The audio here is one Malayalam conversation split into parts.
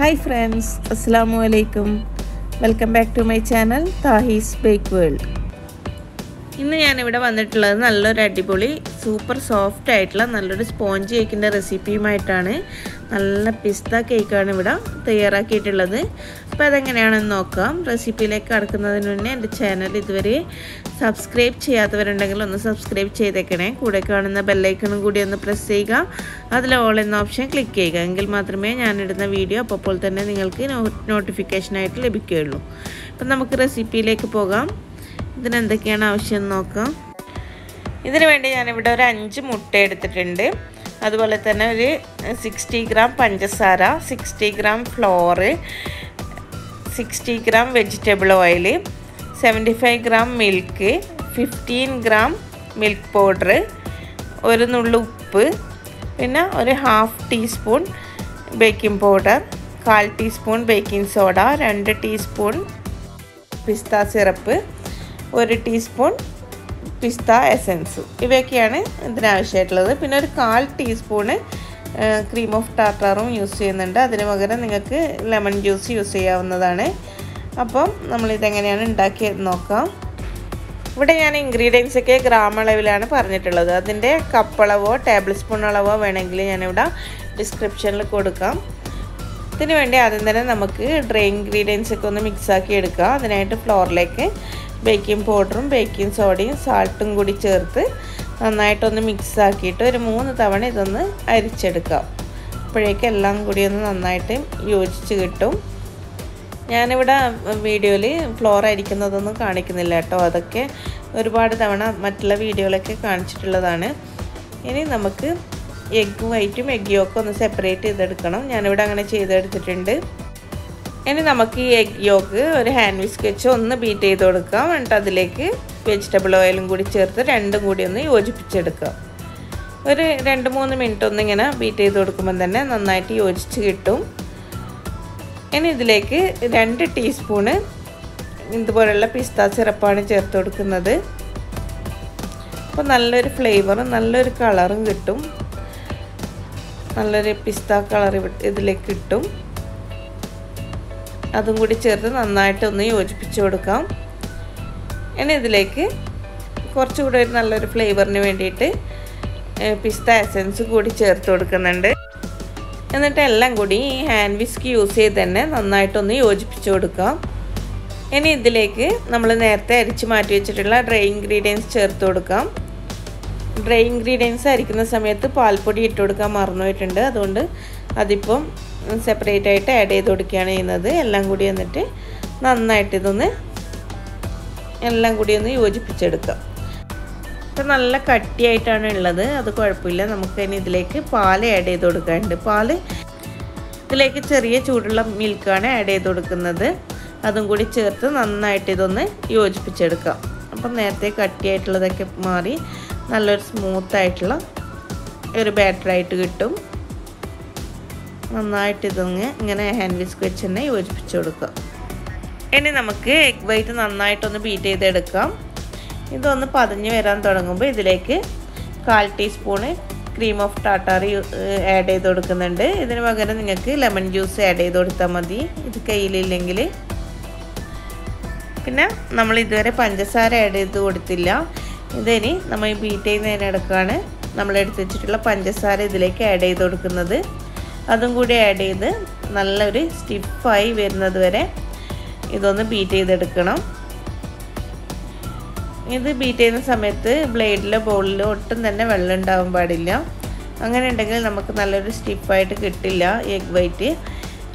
Hi friends, Assalamu alaikum. Welcome back to my channel THAHI'S Bake World. ഇന്ന് ഞാൻ ഇവിടെ വന്നിട്ടുള്ളത് നല്ലൊരു അടിപൊളി സൂപ്പർ സോഫ്റ്റ് ആയിട്ടുള്ള നല്ലൊരു സ്പോഞ്ച് കേക്കിന്റെ റെസിപ്പിയുമായിട്ടാണ്. നല്ല പിസ്ത കേക്കാണ് ഇവിടെ തയ്യാറാക്കിയിട്ടുള്ളത്. അപ്പോൾ അതെങ്ങനെയാണെന്ന് നോക്കാം. റെസിപ്പിയിലേക്ക് കടക്കുന്നതിന് മുന്നേ എൻ്റെ ചാനൽ ഇതുവരെ സബ്സ്ക്രൈബ് ചെയ്യാത്തവരുണ്ടെങ്കിൽ ഒന്ന് സബ്സ്ക്രൈബ് ചെയ്തേക്കണേ. കൂടെ കാണുന്ന ബെൽ ഐക്കണും കൂടി ഒന്ന് പ്രസ് ചെയ്യുക. അതിൽ ഓൾ എന്ന ഓപ്ഷൻ ക്ലിക്ക് ചെയ്യുക. എങ്കിൽ മാത്രമേ ഞാൻ ഇടുന്ന വീഡിയോ അപ്പോൾ തന്നെ നിങ്ങൾക്ക് നോട്ടിഫിക്കേഷൻ ആയിട്ട് ലഭിക്കുകയുള്ളൂ. അപ്പോൾ നമുക്ക് റെസിപ്പിയിലേക്ക് പോകാം. ഇതിന് എന്തൊക്കെയാണ് ആവശ്യം നോക്കാം. ഇതിനു വേണ്ടി ഞാനിവിടെ ഒരു 5 മുട്ട എടുത്തിട്ടുണ്ട്. അതുപോലെ തന്നെ ഒരു 60 ഗ്രാം പഞ്ചസാര, 60 gram flour, 60 gram vegetable oil, 75 gram milk, 15 gram milk powder, ഒരു നുള്ളു ഉപ്പ്, പിന്നെ ഒരു 1/2 teaspoon baking powder, 1/4 teaspoon baking soda, 2 teaspoon പിസ്ത സിറപ്പ്, 1 ടീസ്പൂൺ പിസ്ത എസൻസ്. ഇവയൊക്കെയാണ് ഇതിനാവശ്യമായിട്ടുള്ളത്. പിന്നെ ഒരു 1/4 ടീസ്പൂണ് ക്രീം ഓഫ് ടാർട്ടാറും യൂസ് ചെയ്യുന്നുണ്ട്. അതിന് പകരം നിങ്ങൾക്ക് ലെമൺ ജ്യൂസ് യൂസ് ചെയ്യാവുന്നതാണ്. അപ്പം നമ്മളിതെങ്ങനെയാണ് ഉണ്ടാക്കിയത് നോക്കാം. ഇവിടെ ഞാൻ ഇൻഗ്രീഡിയൻസ് ഒക്കെ ഗ്രാം അളവിലാണ് പറഞ്ഞിട്ടുള്ളത്. അതിൻ്റെ കപ്പളവോ ടേബിൾ സ്പൂൺ അളവോ വേണമെങ്കിൽ ഞാനിവിടെ ഡിസ്ക്രിപ്ഷനിൽ കൊടുക്കാം. ഇതിന് വേണ്ടി ആദ്യം തന്നെ നമുക്ക് ഡ്രൈ ഇൻഗ്രീഡിയൻസ് ഒക്കെ ഒന്ന് മിക്സാക്കി എടുക്കാം. അതിനായിട്ട് ഫ്ലോറിലേക്ക് ബേക്കിംഗ് പൗഡറും ബേക്കിംഗ് സോഡയും സാൾട്ടും കൂടി ചേർത്ത് നന്നായിട്ടൊന്ന് മിക്സാക്കിയിട്ട് ഒരു 3 തവണ ഇതൊന്ന് അരിച്ചെടുക്കാം. അപ്പോഴേക്കും എല്ലാം കൂടി ഒന്ന് നന്നായിട്ട് യോജിച്ച് കിട്ടും. ഞാനിവിടെ വീഡിയോയിൽ ഫ്ലോർ അരിക്കുന്നതൊന്നും കാണിക്കുന്നില്ല കേട്ടോ. അതൊക്കെ ഒരുപാട് തവണ മറ്റുള്ള വീഡിയോയിലൊക്കെ കാണിച്ചിട്ടുള്ളതാണ്. ഇനി നമുക്ക് എഗ് വൈറ്റും എഗ് യോക്കും ഒന്ന് സെപ്പറേറ്റ് ചെയ്തെടുക്കണം. ഞാനിവിടെ അങ്ങനെ ചെയ്തെടുത്തിട്ടുണ്ട്. ഇനി നമുക്ക് ഈ എഗ് യോക്ക് ഒരു ഹാൻഡ് വിസ്ക് വെച്ച് ഒന്ന് ബീറ്റ് ചെയ്ത് കൊടുക്കാം. എന്നിട്ട് അതിലേക്ക് വെജിറ്റബിൾ ഓയിലും കൂടി ചേർത്ത് രണ്ടും കൂടി ഒന്ന് യോജിപ്പിച്ചെടുക്കാം. ഒരു 2-3 മിനിറ്റ് ഒന്നിങ്ങനെ ബീറ്റ് ചെയ്ത് കൊടുക്കുമ്പോൾ തന്നെ നന്നായിട്ട് യോജിച്ച് കിട്ടും. ഇനി ഇതിലേക്ക് 2 ടീസ്പൂണ് ഇതുപോലുള്ള പിസ്ത സിറപ്പാണ് ചേർത്ത് കൊടുക്കുന്നത്. അപ്പോൾ നല്ലൊരു ഫ്ലേവറും നല്ലൊരു കളറും കിട്ടും. നല്ലൊരു പിസ്ത കളർ ഇതിലേക്ക് കിട്ടും. അതും കൂടി ചേർത്ത് നന്നായിട്ടൊന്ന് യോജിപ്പിച്ച് കൊടുക്കാം. ഇനി ഇതിലേക്ക് കുറച്ചുകൂടെ ഒരു നല്ലൊരു ഫ്ലേവറിന് വേണ്ടിയിട്ട് പിസ്ത എസൻസ് കൂടി ചേർത്ത് കൊടുക്കുന്നുണ്ട്. എന്നിട്ട് എല്ലാം കൂടി ഈ ഹാൻഡ് വിസ്ക് യൂസ് ചെയ്ത് തന്നെ നന്നായിട്ടൊന്ന് യോജിപ്പിച്ച് കൊടുക്കാം. ഇനി ഇതിലേക്ക് നമ്മൾ നേരത്തെ അരിച്ച് മാറ്റി വെച്ചിട്ടുള്ള ഡ്രൈ ഇൻഗ്രീഡിയൻസ് ചേർത്ത് കൊടുക്കാം. ഡ്രൈ ഇൻഗ്രീഡിയൻസ് അരിക്കുന്ന സമയത്ത് പാൽപ്പൊടി ഇട്ട് കൊടുക്കാൻ മറന്നുപോയിട്ടുണ്ട്. അതുകൊണ്ട് അതിപ്പം സെപ്പറേറ്റ് ആയിട്ട് ആഡ് ചെയ്ത് കൊടുക്കുകയാണ് ചെയ്യുന്നത്. എല്ലാം കൂടി എന്നിട്ട് നന്നായിട്ട് ഇതൊന്ന് എല്ലാം കൂടി ഒന്ന് യോജിപ്പിച്ചെടുക്കാം. ഇപ്പം നല്ല കട്ടിയായിട്ടാണ് ഉള്ളത്. അത് കുഴപ്പമില്ല. നമുക്ക് ഇനി ഇതിലേക്ക് പാൽ ആഡ് ചെയ്ത് കൊടുക്കാനുണ്ട്. പാല് ഇതിലേക്ക് ചെറിയ ചൂടുള്ള മിൽക്കാണ് ആഡ് ചെയ്ത് കൊടുക്കുന്നത്. അതും കൂടി ചേർത്ത് നന്നായിട്ട് ഇതൊന്ന് യോജിപ്പിച്ചെടുക്കാം. അപ്പം നേരത്തെ കട്ടിയായിട്ടുള്ളതൊക്കെ മാറി നല്ലൊരു സ്മൂത്തായിട്ടുള്ള ഒരു ബാറ്ററായിട്ട് കിട്ടും. നന്നായിട്ട് ഇതൊന്ന് ഇങ്ങനെ ഹാൻഡ് വിസ്ക് വെച്ച് തന്നെ യോജിപ്പിച്ച് കൊടുക്കുക. ഇനി നമുക്ക് എഗ് വൈറ്റ് നന്നായിട്ടൊന്ന് ബീറ്റ് ചെയ്തെടുക്കാം. ഇതൊന്ന് പതഞ്ഞ് വരാൻ തുടങ്ങുമ്പോൾ ഇതിലേക്ക് 1/4 teaspoon cream of tartar add ചെയ്ത് കൊടുക്കുന്നുണ്ട്. ഇതിന് പകരം നിങ്ങൾക്ക് ലെമൺ ജ്യൂസ് ആഡ് ചെയ്ത് കൊടുത്താൽ മതി, ഇത് കയ്യിലില്ലെങ്കിൽ. പിന്നെ നമ്മൾ ഇതുവരെ പഞ്ചസാര ആഡ് ചെയ്ത് കൊടുത്തില്ല. ഇതിനി നമ്മൾ ബീറ്റ് ചെയ്യുന്നതിനിടക്കാണ് നമ്മൾ എടുത്ത് വെച്ചിട്ടുള്ള പഞ്ചസാര ഇതിലേക്ക് ആഡ് ചെയ്ത് കൊടുക്കുന്നത്. അതും കൂടി ആഡ് ചെയ്ത് നല്ലൊരു സ്റ്റിഫായി വരുന്നത് വരെ ഇതൊന്ന് ബീറ്റ് ചെയ്തെടുക്കണം. ഇത് ബീറ്റ് ചെയ്യുന്ന സമയത്ത് ബ്ലേഡിലോ ബൗളിലോ ഒട്ടും തന്നെ വെള്ളം ഉണ്ടാവാൻ പാടില്ല. അങ്ങനെ ഉണ്ടെങ്കിൽ നമുക്ക് നല്ലൊരു സ്റ്റിഫായിട്ട് കിട്ടില്ല എഗ് വൈറ്റ്.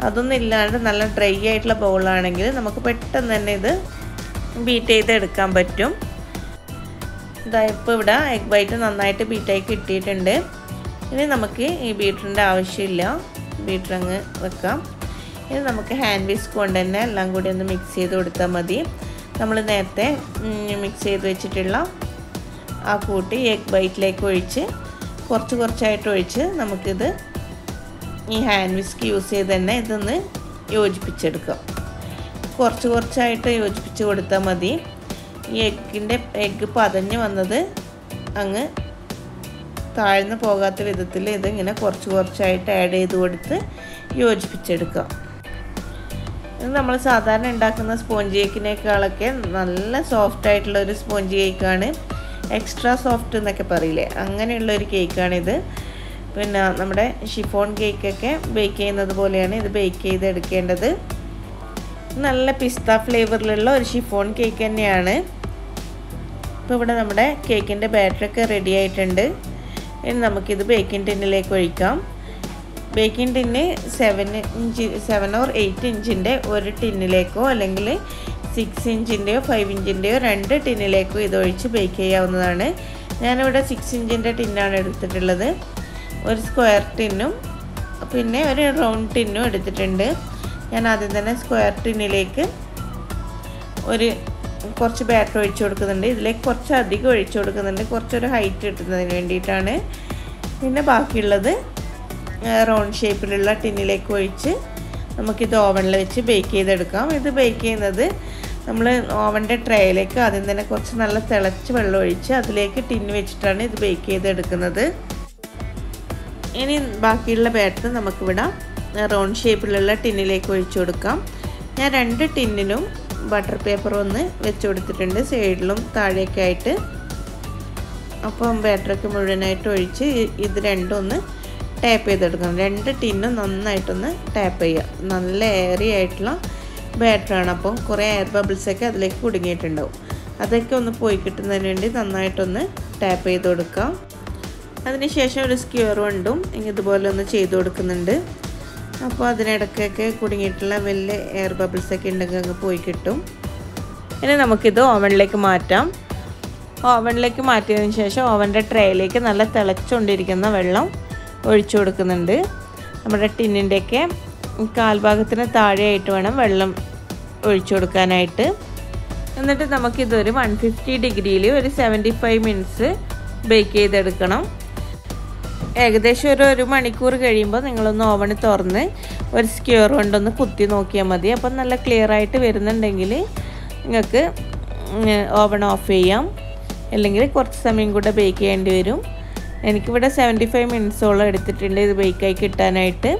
അതൊന്നും ഇല്ലാണ്ട് നല്ല ഡ്രൈ ആയിട്ടുള്ള ബൗളാണെങ്കിൽ നമുക്ക് പെട്ടെന്ന് തന്നെ ഇത് ബീറ്റ് ചെയ്തെടുക്കാൻ പറ്റും. ഇപ്പോൾ ഇവിടെ എഗ് വൈറ്റ് നന്നായിട്ട് ബീറ്റായി കിട്ടിയിട്ടുണ്ട്. ഇനി നമുക്ക് ഈ ബീറ്ററിൻ്റെ ആവശ്യമില്ല. ബീറ്റർ അങ്ങ് വെക്കാം. ഇനി നമുക്ക് ഹാൻഡ് വിസ്ക് കൊണ്ട് തന്നെ എല്ലാം കൂടി ഒന്ന് മിക്സ് ചെയ്ത് കൊടുത്താൽ മതി. നമ്മൾ നേരത്തെ മിക്സ് ചെയ്ത് വെച്ചിട്ടുള്ള ആ കൂട്ടി എഗ് വൈറ്റിലേക്ക് ഒഴിച്ച് കുറച്ചായിട്ട് ഒഴിച്ച് നമുക്കിത് ഈ ഹാൻഡ് വിസ്ക് യൂസ് ചെയ്ത് തന്നെ ഇതൊന്ന് യോജിപ്പിച്ചെടുക്കാം. കുറച്ചായിട്ട് യോജിപ്പിച്ച് കൊടുത്താൽ മതി. ഈ എഗ്ഗ് പതഞ്ഞ് വന്നത് അങ്ങ് താഴ്ന്നു പോകാത്ത വിധത്തിൽ ഇതിങ്ങനെ കുറച്ചായിട്ട് ആഡ് ചെയ്ത് കൊടുത്ത് യോജിപ്പിച്ചെടുക്കാം. ഇത് നമ്മൾ സാധാരണ ഉണ്ടാക്കുന്ന സ്പോഞ്ച് കേക്കിനേക്കാളൊക്കെ നല്ല സോഫ്റ്റ് ആയിട്ടുള്ള ഒരു സ്പോഞ്ച് കേക്കാണ്. എക്സ്ട്രാ സോഫ്റ്റ് എന്നൊക്കെ പറയില്ലേ, അങ്ങനെയുള്ള ഒരു കേക്കാണിത്. പിന്നെ നമ്മുടെ ഷിഫോൺ കേക്കൊക്കെ ബേക്ക് ചെയ്യുന്നത് പോലെയാണ് ഇത് ബേക്ക് ചെയ്തെടുക്കേണ്ടത്. നല്ല പിസ്ത ഫ്ലേവറിലുള്ള ഒരു ഷിഫോൺ കേക്ക് തന്നെയാണ്. ഇപ്പോൾ ഇവിടെ നമ്മുടെ കേക്കിൻ്റെ ബാറ്ററൊക്കെ റെഡി ആയിട്ടുണ്ട്. ഇനി നമുക്കിത് ബേക്കിംഗ് ടിന്നിലേക്ക് ഒഴിക്കാം. ബേക്കിംഗ് ടിന്ന് 7 or 8 ഇഞ്ചിൻ്റെ ഒരു ടിന്നിലേക്കോ അല്ലെങ്കിൽ 6 ഇഞ്ചിൻ്റെയോ 5 ഇഞ്ചിൻ്റെയോ 2 ടിന്നിലേക്കോ ഇതൊഴിച്ച് ബേക്ക് ചെയ്യാവുന്നതാണ്. ഞാനിവിടെ 6 ഇഞ്ചിൻ്റെ ടിന്നാണ് എടുത്തിട്ടുള്ളത്. ഒരു സ്ക്വയർ ടിന്നും പിന്നെ ഒരു റൗണ്ട് ടിന്നും എടുത്തിട്ടുണ്ട്. ഞാൻ ആദ്യം തന്നെ സ്ക്വയർ ടിന്നിലേക്ക് കുറച്ച് ബാറ്റർ ഒഴിച്ചു കൊടുക്കുന്നുണ്ട്. ഇതിലേക്ക് കുറച്ച് അധികം ഒഴിച്ചു കൊടുക്കുന്നുണ്ട്, കുറച്ചൊരു ഹൈറ്റ് കിട്ടുന്നതിന് വേണ്ടിയിട്ടാണ്. പിന്നെ ബാക്കിയുള്ളത് റൗണ്ട് ഷേപ്പിലുള്ള ടിന്നിലേക്ക് ഒഴിച്ച് നമുക്കിത് ഓവനിൽ വെച്ച് ബേക്ക് ചെയ്തെടുക്കാം. ഇത് ബേക്ക് ചെയ്യുന്നത് നമ്മൾ ഓവൻ്റെ ട്രേയിലേക്ക് ആദ്യം തന്നെ കുറച്ച് നല്ല തിളച്ച് വെള്ളം ഒഴിച്ച് അതിലേക്ക് ടിന്ന് വെച്ചിട്ടാണ് ഇത് ബേക്ക് ചെയ്തെടുക്കുന്നത്. ഇനി ബാക്കിയുള്ള ബാറ്റർ നമുക്കിവിടെ റൗണ്ട് ഷേപ്പിലുള്ള ടിന്നിലേക്ക് ഒഴിച്ചു കൊടുക്കാം. ഞാൻ 2 ടിന്നിനും ബട്ടർ പേപ്പർ ഒന്ന് വെച്ച് കൊടുത്തിട്ടുണ്ട്, സൈഡിലും താഴെയൊക്കെ ആയിട്ട്. അപ്പം ബാറ്ററൊക്കെ മുഴുവനായിട്ട് ഒഴിച്ച് ഇത് രണ്ടും ഒന്ന് ടാപ്പ് ചെയ്തെടുക്കണം. 2 ടിന്നും നന്നായിട്ടൊന്ന് ടാപ്പ് ചെയ്യുക. നല്ല എയറി ആയിട്ടുള്ള ബാറ്ററാണ്, അപ്പം കുറേ എയർ ബബിൾസൊക്കെ അതിലേക്ക് കുടുങ്ങിയിട്ടുണ്ടാവും. അതൊക്കെ ഒന്ന് പോയി കിട്ടുന്നതിന് വേണ്ടി നന്നായിട്ടൊന്ന് ടാപ്പ് ചെയ്ത് കൊടുക്കാം. അതിനുശേഷം ഒരു സ്ക്വയർ കൊണ്ടും ഇതുപോലെ ഒന്ന് ചെയ്ത് കൊടുക്കുന്നുണ്ട്. അപ്പോൾ അതിനിടയ്ക്കൊക്കെ കുടുങ്ങിയിട്ടുള്ള വലിയ എയർ ബബിൾസൊക്കെ ഉണ്ടെങ്കിൽ അങ്ങ് പോയി കിട്ടും. ഇനി നമുക്കിത് ഓവനിലേക്ക് മാറ്റാം. ഓവനിലേക്ക് മാറ്റിയതിന് ശേഷം ഓവൻ്റെ ട്രേയിലേക്ക് നല്ല തിളച്ചുകൊണ്ടിരിക്കുന്ന വെള്ളം ഒഴിച്ചു കൊടുക്കുന്നുണ്ട്. നമ്മുടെ ടിന്നിൻ്റെയൊക്കെ കാൽഭാഗത്തിന് താഴെയായിട്ട് വേണം വെള്ളം ഒഴിച്ചു കൊടുക്കാനായിട്ട്. എന്നിട്ട് നമുക്കിതൊരു 150 ഡിഗ്രിയിൽ ഒരു 75 മിനിറ്റ്സ് ബേക്ക് ചെയ്തെടുക്കണം. ഏകദേശം ഒരു മണിക്കൂർ കഴിയുമ്പോൾ നിങ്ങളൊന്ന് ഓവൺ തുറന്ന് ഒരു സ്ക്വയർ കൊണ്ടൊന്ന് കുത്തി നോക്കിയാൽ മതി. അപ്പം നല്ല ക്ലിയർ ആയിട്ട് വരുന്നുണ്ടെങ്കിൽ നിങ്ങൾക്ക് ഓവൺ ഓഫ് ചെയ്യാം. അല്ലെങ്കിൽ കുറച്ച് സമയം കൂടെ ബേക്ക് ചെയ്യേണ്ടി വരും. എനിക്കിവിടെ 75 മിനിറ്റ്സോളം എടുത്തിട്ടുണ്ട് ഇത് ബേക്കായി കിട്ടാനായിട്ട്.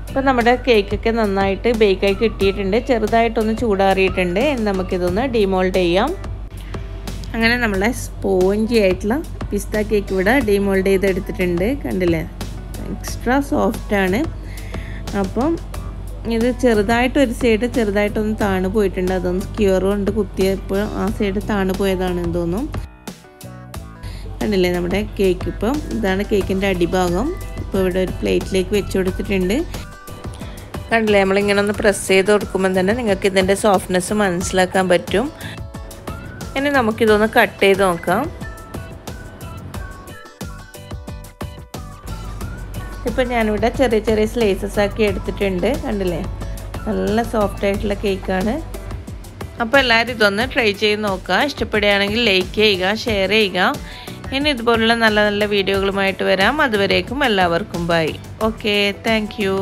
അപ്പോൾ നമ്മുടെ കേക്കൊക്കെ നന്നായിട്ട് ബേക്കായി കിട്ടിയിട്ടുണ്ട്. ചെറുതായിട്ടൊന്ന് ചൂടാറിയിട്ടുണ്ട്. നമുക്കിതൊന്ന് ഡിമോൾഡ് ചെയ്യാം. അങ്ങനെ നമ്മളെ സ്പോഞ്ചി ആയിട്ടുള്ള പിസ്ത കേക്ക് ഇവിടെ ഡിമോൾഡ് ചെയ്തെടുത്തിട്ടുണ്ട്. കണ്ടില്ലേ, എക്സ്ട്രാ സോഫ്റ്റാണ്. അപ്പം ഇത് ചെറുതായിട്ടൊരു സൈഡ് ചെറുതായിട്ടൊന്ന് താണു പോയിട്ടുണ്ട്. അതൊന്ന് സ്ക്യൂർ കൊണ്ട് കുത്തിയപ്പോൾ ആ സൈഡ് താണു പോയതാണെന്ന് തോന്നും. കണ്ടില്ലേ നമ്മുടെ കേക്ക്. ഇപ്പം ഇതാണ് കേക്കിൻ്റെ അടിഭാഗം. ഇപ്പോൾ ഇവിടെ ഒരു പ്ലേറ്റിലേക്ക് വെച്ച് കൊടുത്തിട്ടുണ്ട്. കണ്ടില്ലേ, നമ്മളിങ്ങനെ ഒന്ന് പ്രസ് ചെയ്ത് കൊടുക്കുമ്പോൾ തന്നെ നിങ്ങൾക്ക് ഇതിൻ്റെ സോഫ്റ്റ്നെസ് മനസ്സിലാക്കാൻ പറ്റും. ഇനി നമുക്കിതൊന്ന് കട്ട് ചെയ്ത് നോക്കാം. ഇപ്പം ഞാനിവിടെ ചെറിയ ചെറിയ സ്ലൈസസ് ആക്കി എടുത്തിട്ടുണ്ട്. കണ്ടില്ലേ, നല്ല സോഫ്റ്റ് ആയിട്ടുള്ള കേക്കാണ്. അപ്പോൾ എല്ലാവരും ഇതൊന്ന് ട്രൈ ചെയ്ത് നോക്കുക. ഇഷ്ടപ്പെടുകയാണെങ്കിൽ ലൈക്ക് ചെയ്യുക, ഷെയർ ചെയ്യുക. ഇനി ഇതുപോലുള്ള നല്ല നല്ല വീഡിയോകളുമായിട്ട് വരാം. അതുവരേക്കും എല്ലാവർക്കും ബൈ. Okay, thank you.